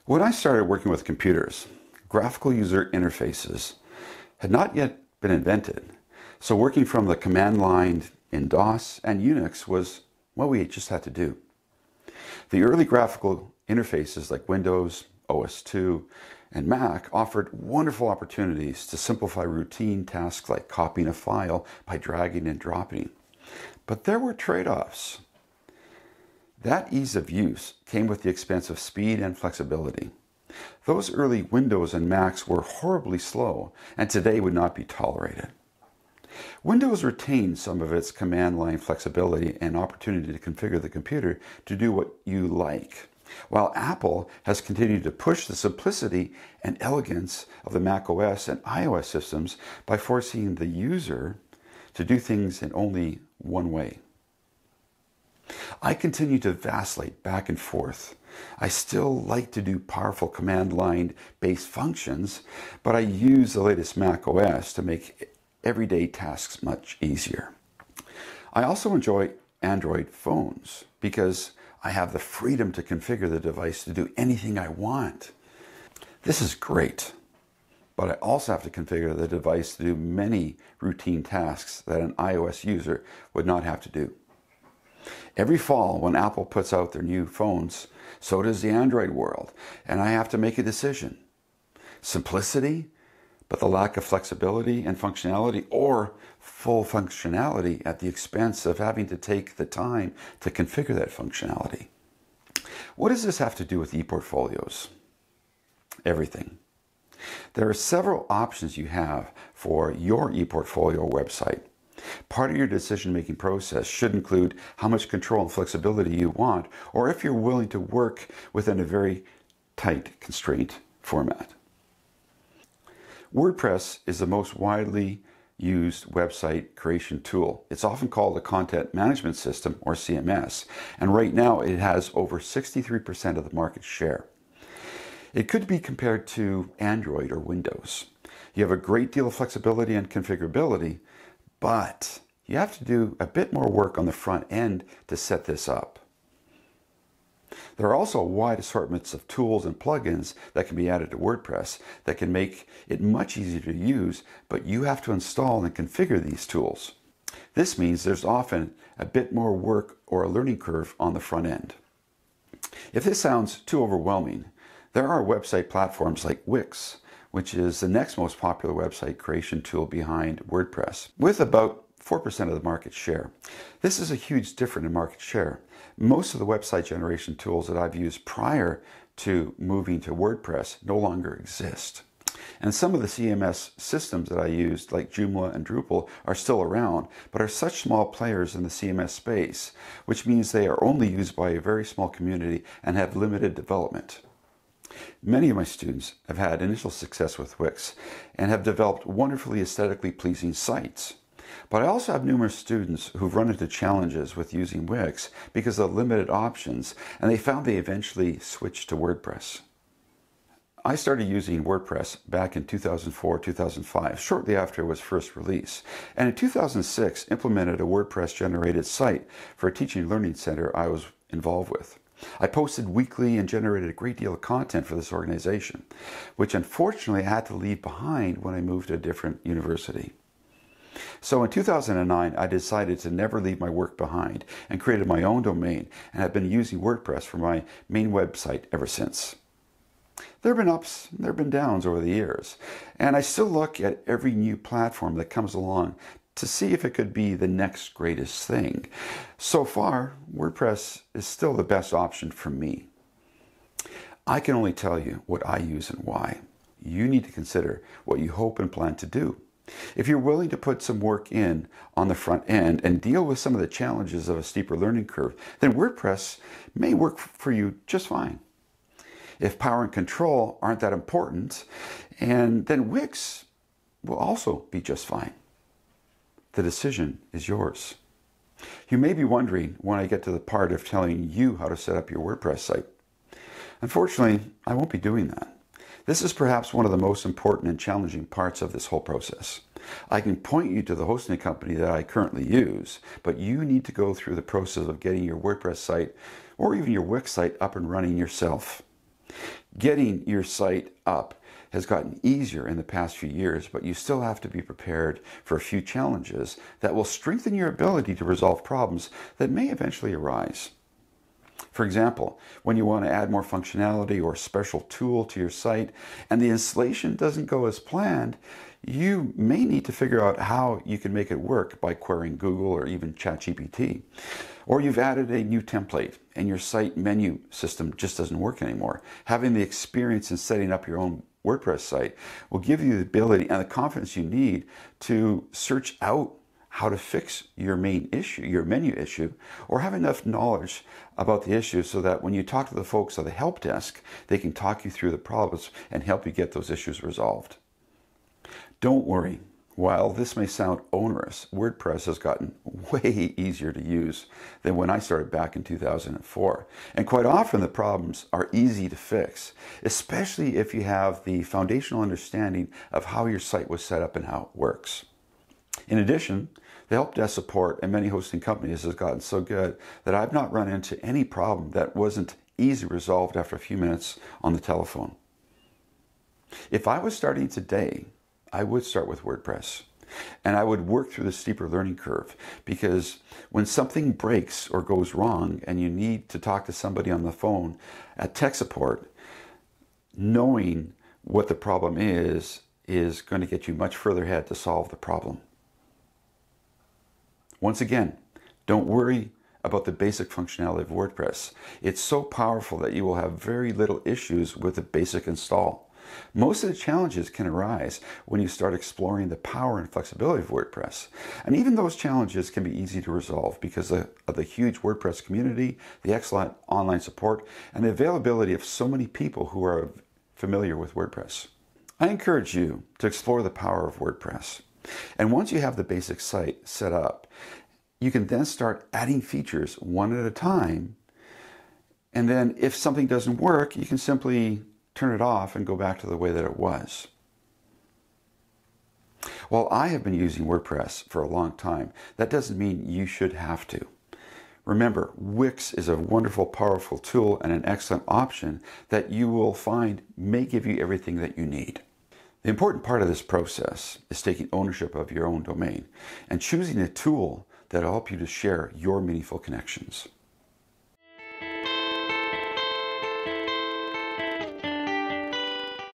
When I started working with computers, graphical user interfaces had not yet been invented. So working from the command line in DOS and Unix was what we just had to do. The early graphical interfaces like Windows, OS/2, and Mac offered wonderful opportunities to simplify routine tasks like copying a file by dragging and dropping. But there were trade-offs. That ease of use came with the expense of speed and flexibility. Those early Windows and Macs were horribly slow and today would not be tolerated. Windows retained some of its command line flexibility and opportunity to configure the computer to do what you like, while Apple has continued to push the simplicity and elegance of the Mac OS and iOS systems by forcing the user to do things in only one way. I continue to vacillate back and forth. I still like to do powerful command line based functions, but I use the latest Mac OS to make everyday tasks much easier. I also enjoy Android phones because I have the freedom to configure the device to do anything I want. This is great, but I also have to configure the device to do many routine tasks that an iOS user would not have to do. Every fall when Apple puts out their new phones, so does the Android world, and I have to make a decision. Simplicity, but the lack of flexibility and functionality, or full functionality at the expense of having to take the time to configure that functionality. What does this have to do with ePortfolios? Everything. There are several options you have for your ePortfolio website. Part of your decision-making process should include how much control and flexibility you want, or if you're willing to work within a very tight constraint format. WordPress is the most widely used website creation tool. It's often called a content management system, or CMS, and right now it has over 63% of the market share. It could be compared to Android or Windows. You have a great deal of flexibility and configurability, but you have to do a bit more work on the front end to set this up. There are also wide assortments of tools and plugins that can be added to WordPress that can make it much easier to use, but you have to install and configure these tools. This means there's often a bit more work or a learning curve on the front end. If this sounds too overwhelming, there are website platforms like Wix, which is the next most popular website creation tool behind WordPress, with about 4% of the market share. This is a huge difference in market share. Most of the website generation tools that I've used prior to moving to WordPress no longer exist. And some of the CMS systems that I used, like Joomla and Drupal, are still around, but are such small players in the CMS space, which means they are only used by a very small community and have limited development. Many of my students have had initial success with Wix and have developed wonderfully aesthetically pleasing sites. But I also have numerous students who've run into challenges with using Wix because of limited options, and they found they eventually switched to WordPress. I started using WordPress back in 2004-2005, shortly after it was first released, and in 2006 implemented a WordPress-generated site for a teaching and learning center I was involved with. I posted weekly and generated a great deal of content for this organization, which unfortunately I had to leave behind when I moved to a different university. So in 2009, I decided to never leave my work behind and created my own domain, and have been using WordPress for my main website ever since. There have been ups and there have been downs over the years, and I still look at every new platform that comes along to see if it could be the next greatest thing. So far, WordPress is still the best option for me. I can only tell you what I use and why. You need to consider what you hope and plan to do. If you're willing to put some work in on the front end and deal with some of the challenges of a steeper learning curve, then WordPress may work for you just fine. If power and control aren't that important, and then Wix will also be just fine. The decision is yours. You may be wondering when I get to the part of telling you how to set up your WordPress site. Unfortunately, I won't be doing that. This is perhaps one of the most important and challenging parts of this whole process. I can point you to the hosting company that I currently use, but you need to go through the process of getting your WordPress site or even your Wix site up and running yourself. Getting your site up has gotten easier in the past few years, but you still have to be prepared for a few challenges that will strengthen your ability to resolve problems that may eventually arise. For example, when you want to add more functionality or a special tool to your site and the installation doesn't go as planned, you may need to figure out how you can make it work by querying Google or even ChatGPT. Or you've added a new template and your site menu system just doesn't work anymore. Having the experience in setting up your own WordPress site will give you the ability and the confidence you need to search out how to fix your main issue, your menu issue, or have enough knowledge about the issue so that when you talk to the folks at the help desk, they can talk you through the problems and help you get those issues resolved. Don't worry. While this may sound onerous, WordPress has gotten way easier to use than when I started back in 2004. And quite often the problems are easy to fix, especially if you have the foundational understanding of how your site was set up and how it works. In addition, the help desk support in many hosting companies has gotten so good that I've not run into any problem that wasn't easily resolved after a few minutes on the telephone. If I was starting today, I would start with WordPress. And I would work through the steeper learning curve, because when something breaks or goes wrong and you need to talk to somebody on the phone at tech support, knowing what the problem is going to get you much further ahead to solve the problem. Once again, don't worry about the basic functionality of WordPress. It's so powerful that you will have very little issues with the basic install. Most of the challenges can arise when you start exploring the power and flexibility of WordPress. And even those challenges can be easy to resolve because of the huge WordPress community, the excellent online support, and the availability of so many people who are familiar with WordPress. I encourage you to explore the power of WordPress. And once you have the basic site set up, you can then start adding features one at a time. And then if something doesn't work, you can simply turn it off and go back to the way that it was. While I have been using WordPress for a long time, that doesn't mean you should have to. Remember, Wix is a wonderful, powerful tool and an excellent option that you will find may give you everything that you need. The important part of this process is taking ownership of your own domain and choosing a tool that will help you to share your meaningful connections.